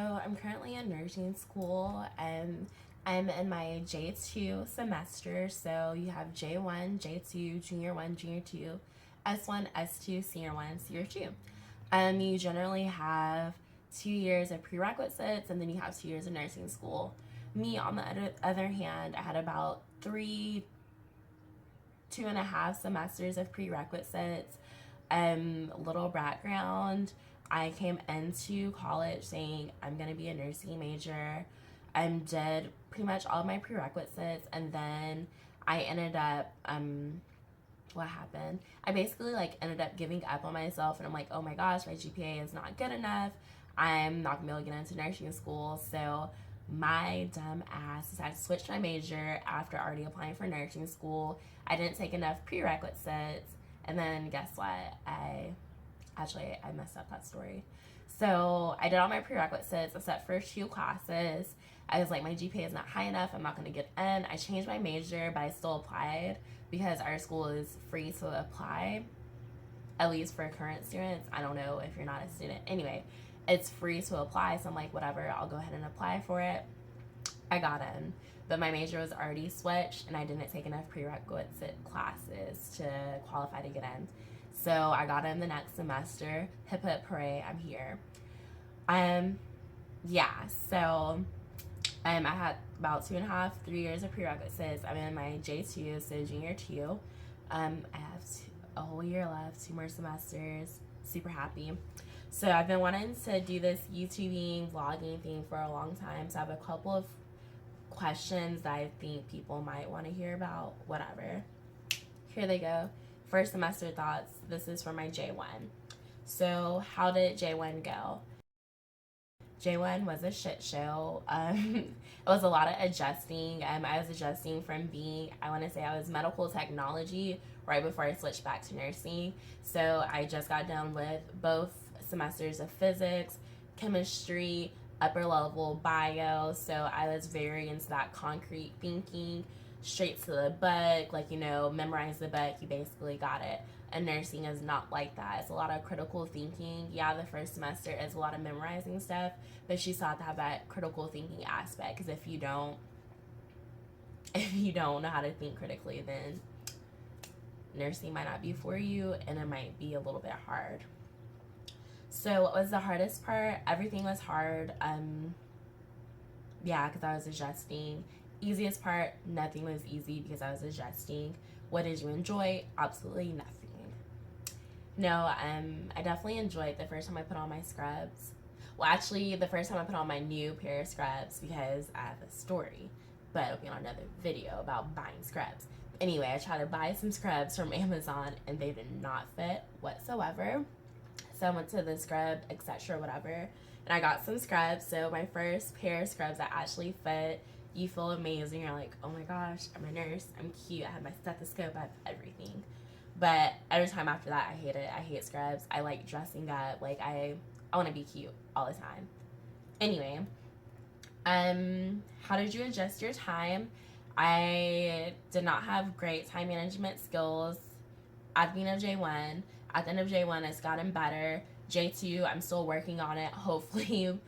I'm currently in nursing school and I'm in my J2 semester. So you have J1, J2, Junior 1, Junior 2, S1, S2, Senior 1, Senior 2. You generally have 2 years of prerequisites and then you have 2 years of nursing school. Me, on the other hand, I had about 2.5 semesters of prerequisites. Little background, I came into college saying I'm going to be a nursing major. I did pretty much all of my prerequisites, and then I ended up, what happened? I basically like ended up giving up on myself, and I'm like, oh my gosh, my GPA is not good enough. I'm not gonna be able to get into nursing school, so my dumb ass decided to switch my major after already applying for nursing school. I didn't take enough prerequisites, and then guess what? I messed up that story. So I did all my prerequisites except for 2 classes. I was like, my GPA is not high enough. I'm not going to get in. I changed my major, but I still applied because our school is free to apply, at least for current students. I don't know if you're not a student. Anyway, it's free to apply. So I'm like, whatever, I'll go ahead and apply for it. I got in, but my major was already switched and I didn't take enough prerequisite classes to qualify to get in. So I got in the next semester. Hip hip hooray, I'm here. Um, yeah, so I had about 2.5, 3 years of prerequisites. I'm in my J2, so junior 2. I have a whole year left, 2 more semesters. Super happy. So I've been wanting to do this YouTubing, vlogging thing for a long time. So I have a couple of questions that I think people might want to hear about. Whatever. Here they go. First semester thoughts. This is for my J1. So how did J1 go? J1 was a shit show. It was a lot of adjusting. I was adjusting from being, I want to say I was medical technology right before I switched back to nursing. So I just got done with both semesters of physics, chemistry, upper level bio. So I was very into that concrete thinking, straight to the book, like, memorize the book, you basically got it. And nursing is not like that. It's a lot of critical thinking. Yeah, the first semester is a lot of memorizing stuff, but she still have to have that critical thinking aspect. Because if you don't know how to think critically, then nursing might not be for you, and it might be a little bit hard. So what was the hardest part? Everything was hard. Yeah, because I was adjusting. Easiest part, nothing was easy because I was adjusting. What did you enjoy? Absolutely nothing. No, I definitely enjoyed the first time I put on my scrubs. Well, actually, the first time I put on my new pair of scrubs because I have a story, but it'll be on another video about buying scrubs. Anyway, I tried to buy some scrubs from Amazon and they did not fit whatsoever. So I went to the scrub, etc., whatever, and I got some scrubs. So my first pair of scrubs that actually fit, you feel amazing. You're like, oh my gosh, I'm a nurse. I'm cute. I have my stethoscope. I have everything. But every time after that, I hate it. I hate scrubs. I like dressing up. Like, I want to be cute all the time. Anyway, how did you adjust your time? I did not have great time management skills at the end of J1. At the end of J1, it's gotten better. J2, I'm still working on it. Hopefully,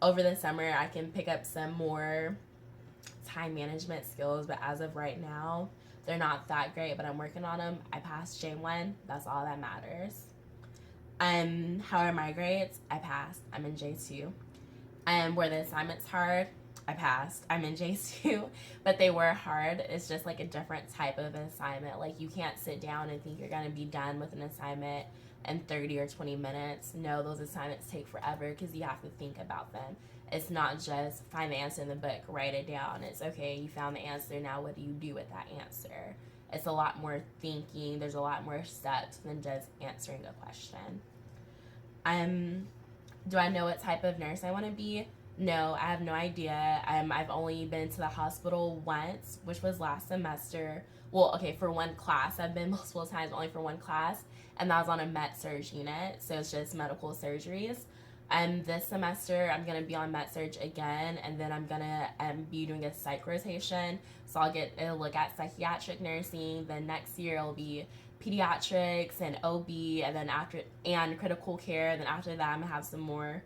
over the summer, I can pick up some more time management skills. But as of right now, they're not that great, but I'm working on them. I passed J1. That's all that matters. How are my grades? I passed. I'm in J2. Were the assignments hard? I passed. I'm in J2, but they were hard. It's just like a different type of assignment. Like, you can't sit down and think you're going to be done with an assignment in 30 or 20 minutes. No, those assignments take forever because you have to think about them. It's not just find the answer in the book, write it down. It's okay, you found the answer, now what do you do with that answer? It's a lot more thinking. There's a lot more steps than just answering a question. Do I know what type of nurse I want to be? No, I have no idea. I've only been to the hospital once, which was last semester. Well, okay, for one class. I've been multiple times, only for one class, and that was on a med-surg unit, so it's just medical surgeries. This semester, I'm going to be on med-surg again, and then I'm going to be doing a psych rotation, so I'll get a look at psychiatric nursing. Then next year, it'll be pediatrics and OB, and then critical care. Then after that, I'm going to have some more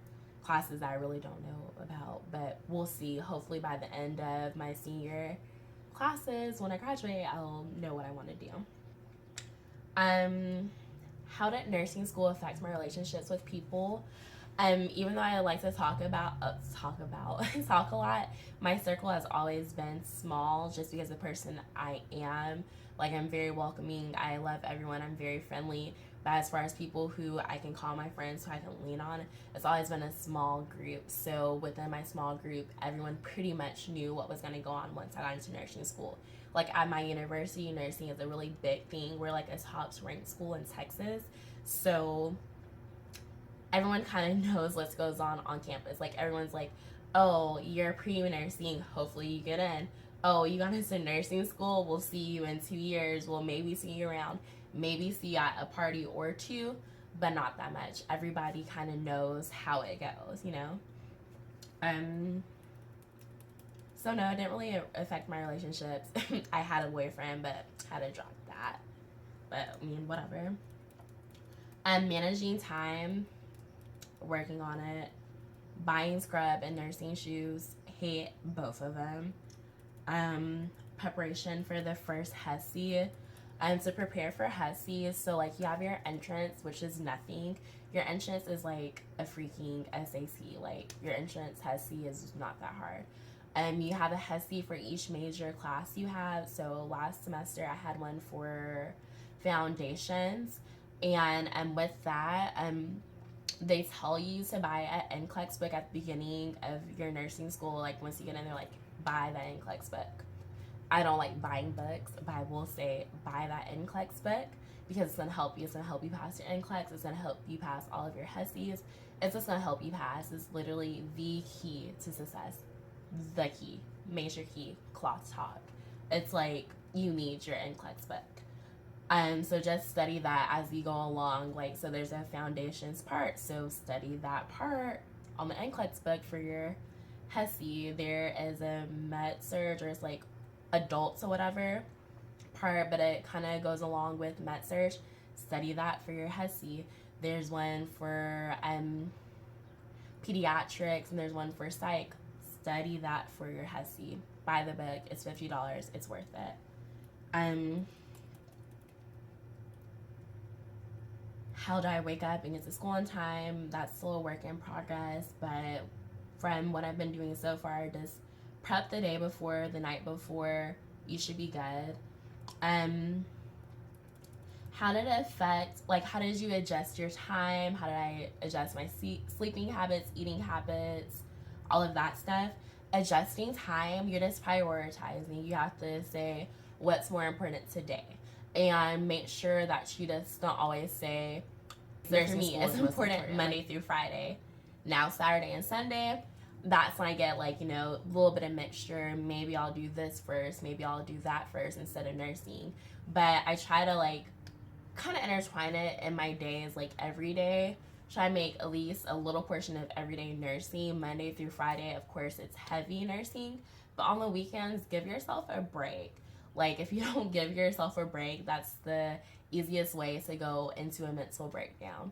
classes I really don't know about, but we'll see. Hopefully by the end of my senior classes, when I graduate, I'll know what I want to do. How did nursing school affect my relationships with people? Even though I like to talk talk a lot, my circle has always been small just because of the person I am. Like, I'm very welcoming. I love everyone. I'm very friendly. But as far as people who I can call my friends, who I can lean on, it's always been a small group. So within my small group, everyone pretty much knew what was going to go on once I got into nursing school. Like, at my university, nursing is a really big thing. We're like a top ranked school in Texas. So everyone kind of knows what goes on campus. Like, everyone's like, oh, you're pre-nursing, hopefully you get in. Oh, you got into nursing school, we'll see you in 2 years, we'll maybe see you around, maybe see you at a party or two, but not that much. Everybody kind of knows how it goes, you know? So no, it didn't really affect my relationships. I had a boyfriend, but had to drop that. But, I mean, whatever. Managing time, working on it. Buying scrub and nursing shoes, hate both of them. Preparation for the first HESI. To prepare for HESI, so like you have your entrance, which is nothing. Your entrance is like a freaking SAC. Like, your entrance HESI is not that hard. You have a HESI for each major class you have. So last semester I had one for foundations, and with that, they tell you to buy an NCLEX book at the beginning of your nursing school. Like, once you get in, they're like, buy that NCLEX book. I don't like buying books, but I will say buy that NCLEX book because it's going to help you. It's going to help you pass your NCLEX. It's going to help you pass all of your HESIs. It's just going to help you pass. It's literally the key to success. The key. Major key. Cloth talk. It's like, you need your NCLEX book. So just study that as you go along. Like, so there's a foundations part, so study that part on the NCLEX book for your HESI. There is a med-surg, or it's like adults or whatever part, but it kind of goes along with med-surg. Study that for your HESI. There's one for pediatrics, and there's one for psych. Study that for your HESI. Buy the book. It's $50. It's worth it. How do I wake up and get to school on time? That's still a work in progress, but from what I've been doing so far, just prep the day before, the night before, you should be good. How did it affect, like, how did you adjust your time? How did I adjust my sleeping habits, eating habits, all of that stuff? Adjusting time, you're just prioritizing. You have to say what's more important today, and make sure that you just don't always say, for me, it's important Monday through Friday. Now Saturday and Sunday, that's when I get, like, you know, a little bit of mixture. Maybe I'll do this first, maybe I'll do that first instead of nursing. But I try to, like, kind of intertwine it in my days, like, every day. Try to make at least a little portion of everyday nursing. Monday through Friday, of course, it's heavy nursing, but on the weekends, give yourself a break. Like, if you don't give yourself a break, that's the easiest way to go into a mental breakdown.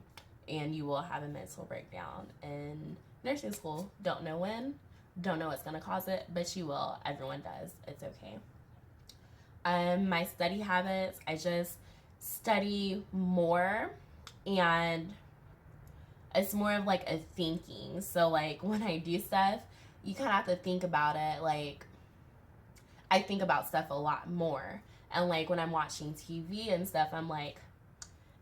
And you will have a mental breakdown in nursing school. Don't know when, don't know what's going to cause it, but you will. Everyone does. It's okay. My study habits, I just study more, and it's more of like a thinking. So, like, when I do stuff, you kind of have to think about it. Like, I think about stuff a lot more. And, like, when I'm watching TV and stuff, I'm like,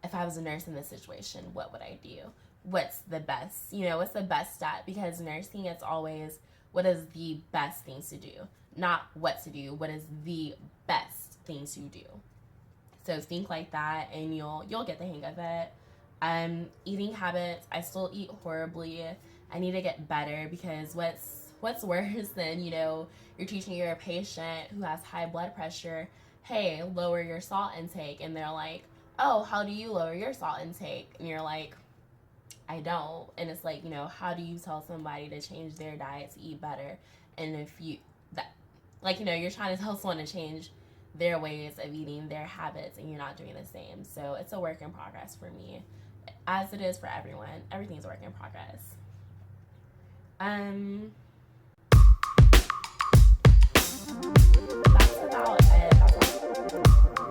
if I was a nurse in this situation, what would I do? What's the best, what's the best step? Because nursing, it's always, what is the best things to do? Not what to do, what is the best things to do? So think like that, and you'll get the hang of it. Eating habits, I still eat horribly. I need to get better, because what's worse than, you're teaching your patient who has high blood pressure, hey, lower your salt intake, and they're like, oh, how do you lower your salt intake? And you're like, I don't. And it's like, how do you tell somebody to change their diet to eat better? And if you're trying to tell someone to change their ways of eating, their habits, and you're not doing the same. So it's a work in progress for me, as it is for everyone. Everything's a work in progress. Um, that's about it. That's all.